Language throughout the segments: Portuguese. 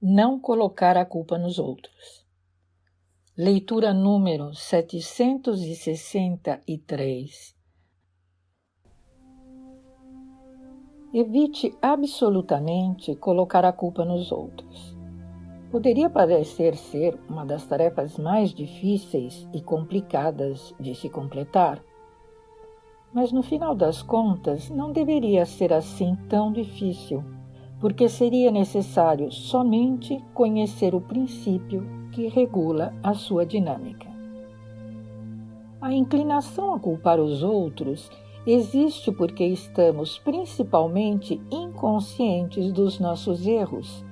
Não colocar a culpa nos outros. Leitura número 763. Evite absolutamente colocar a culpa nos outros. Poderia parecer ser uma das tarefas mais difíceis e complicadas de se completar, mas no final das contas não deveria ser assim tão difícil, porque seria necessário somente conhecer o princípio que regula a sua dinâmica. A inclinação a culpar os outros existe porque estamos principalmente inconscientes dos nossos erros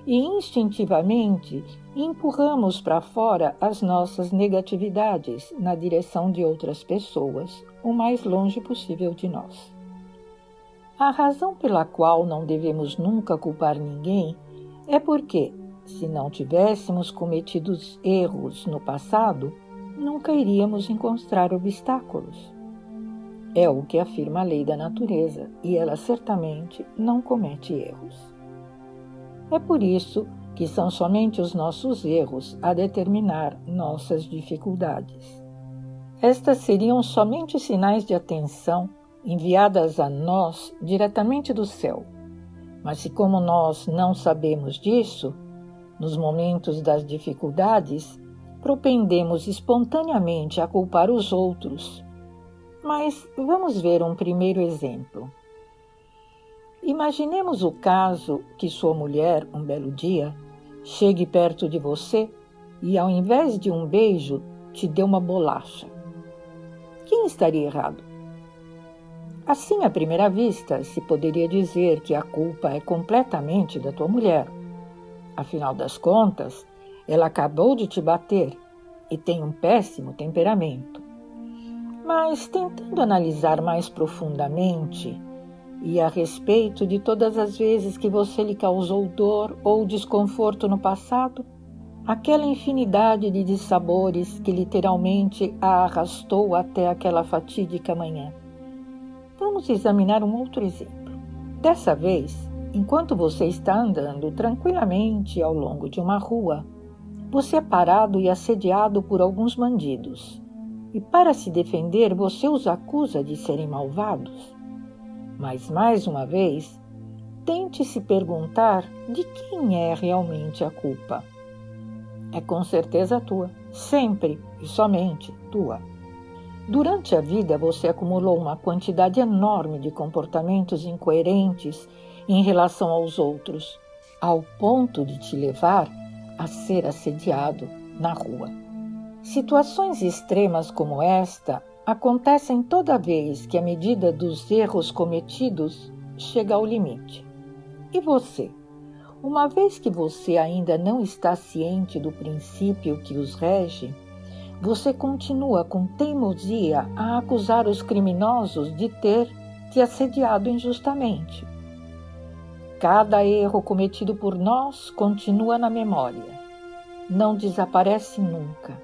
e instintivamente empurramos para fora as nossas negatividades na direção de outras pessoas, o mais longe possível de nós. A razão pela qual não devemos nunca culpar ninguém é porque, se não tivéssemos cometido erros no passado, nunca iríamos encontrar obstáculos. É o que afirma a lei da natureza, e ela certamente não comete erros. É por isso que são somente os nossos erros a determinar nossas dificuldades. Estas seriam somente sinais de atenção enviadas a nós diretamente do céu. Mas se como nós não sabemos disso, nos momentos das dificuldades, propendemos espontaneamente a culpar os outros. Mas vamos ver um primeiro exemplo. Imaginemos o caso que sua mulher, um belo dia, chegue perto de você e, ao invés de um beijo, te dê uma bolacha. Quem estaria errado? Assim, à primeira vista, se poderia dizer que a culpa é completamente da tua mulher. Afinal das contas, ela acabou de te bater e tem um péssimo temperamento. Mas, tentando analisar mais profundamente e a respeito de todas as vezes que você lhe causou dor ou desconforto no passado, aquela infinidade de dissabores que literalmente a arrastou até aquela fatídica manhã. Vamos examinar um outro exemplo. Dessa vez, enquanto você está andando tranquilamente ao longo de uma rua, você é parado e assediado por alguns bandidos. E para se defender, você os acusa de serem malvados. Mas, mais uma vez, tente se perguntar de quem é realmente a culpa. É com certeza tua, sempre e somente tua. Durante a vida, você acumulou uma quantidade enorme de comportamentos incoerentes em relação aos outros, ao ponto de te levar a ser assediado na rua. Situações extremas como esta acontecem toda vez que a medida dos erros cometidos chega ao limite. E você? Uma vez que você ainda não está ciente do princípio que os rege, você continua com teimosia a acusar os criminosos de ter te assediado injustamente. Cada erro cometido por nós continua na memória. Não desaparece nunca.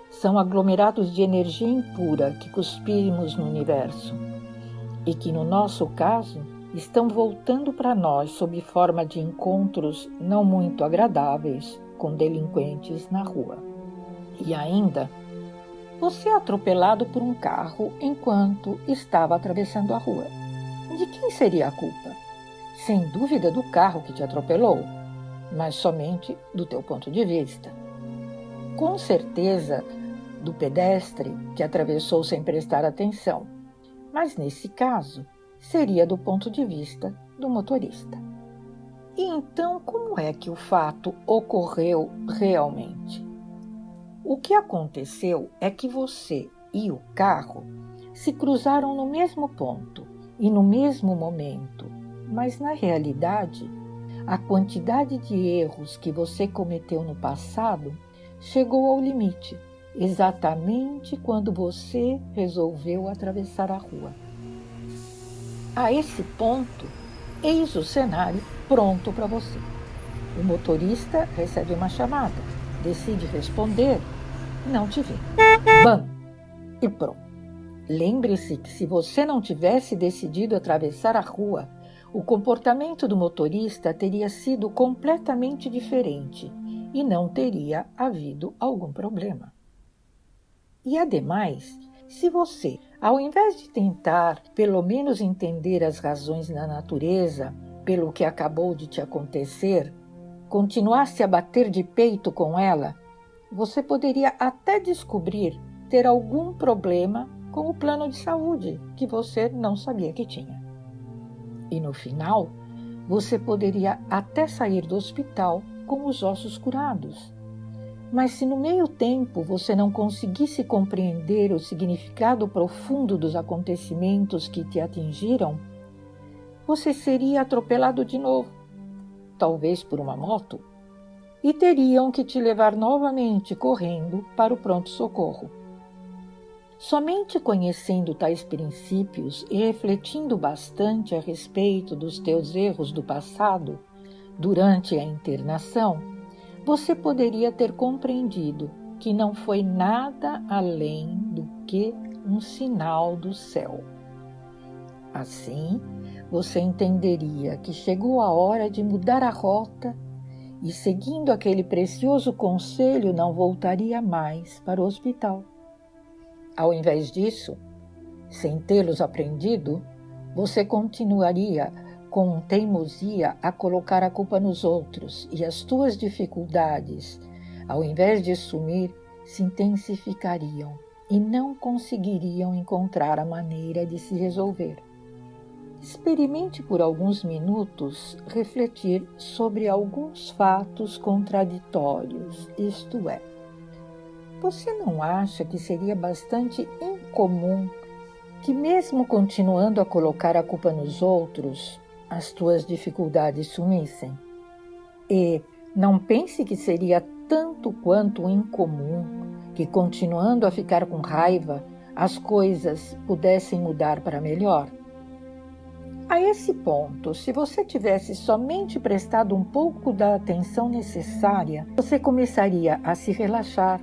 São aglomerados de energia impura que cuspimos no universo e que, no nosso caso, estão voltando para nós sob forma de encontros não muito agradáveis com delinquentes na rua. E ainda, você é atropelado por um carro enquanto estava atravessando a rua. De quem seria a culpa? Sem dúvida do carro que te atropelou, mas somente do teu ponto de vista. Com certeza do pedestre que atravessou sem prestar atenção, mas nesse caso seria do ponto de vista do motorista. E então, como é que o fato ocorreu realmente? O que aconteceu é que você e o carro se cruzaram no mesmo ponto e no mesmo momento, mas na realidade, a quantidade de erros que você cometeu no passado chegou ao limite, exatamente quando você resolveu atravessar a rua. A esse ponto, eis o cenário pronto para você. O motorista recebe uma chamada, decide responder, não te vê. Bam! E pronto. Lembre-se que se você não tivesse decidido atravessar a rua, o comportamento do motorista teria sido completamente diferente e não teria havido algum problema. E, ademais, se você, ao invés de tentar pelo menos entender as razões da natureza pelo que acabou de te acontecer, continuasse a bater de peito com ela, você poderia até descobrir ter algum problema com o plano de saúde que você não sabia que tinha. E no final, você poderia até sair do hospital com os ossos curados. Mas se no meio tempo você não conseguisse compreender o significado profundo dos acontecimentos que te atingiram, você seria atropelado de novo, talvez por uma moto, e teriam que te levar novamente correndo para o pronto-socorro. Somente conhecendo tais princípios e refletindo bastante a respeito dos teus erros do passado, durante a internação, você poderia ter compreendido que não foi nada além do que um sinal do céu. Assim, você entenderia que chegou a hora de mudar a rota e, seguindo aquele precioso conselho, não voltaria mais para o hospital. Ao invés disso, sem tê-los aprendido, você continuaria com teimosia a colocar a culpa nos outros e as tuas dificuldades, ao invés de sumir, se intensificariam e não conseguiriam encontrar a maneira de se resolver. Experimente por alguns minutos refletir sobre alguns fatos contraditórios, isto é, você não acha que seria bastante incomum que, mesmo continuando a colocar a culpa nos outros, as tuas dificuldades sumissem? E não pense que seria tanto quanto incomum que, continuando a ficar com raiva, as coisas pudessem mudar para melhor? A esse ponto, se você tivesse somente prestado um pouco da atenção necessária, você começaria a se relaxar,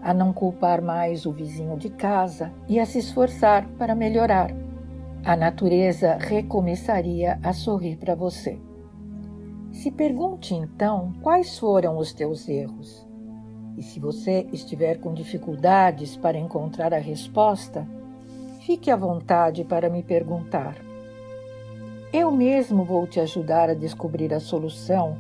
a não culpar mais o vizinho de casa e a se esforçar para melhorar. A natureza recomeçaria a sorrir para você. Se pergunte então quais foram os teus erros. E se você estiver com dificuldades para encontrar a resposta, fique à vontade para me perguntar. Eu mesmo vou te ajudar a descobrir a solução,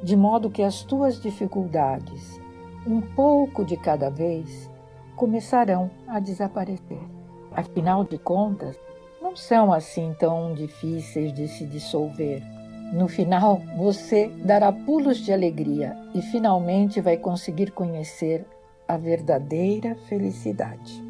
de modo que as tuas dificuldades, um pouco de cada vez, começarão a desaparecer. Afinal de contas, não são assim tão difíceis de se dissolver. No final, você dará pulos de alegria e finalmente vai conseguir conhecer a verdadeira felicidade.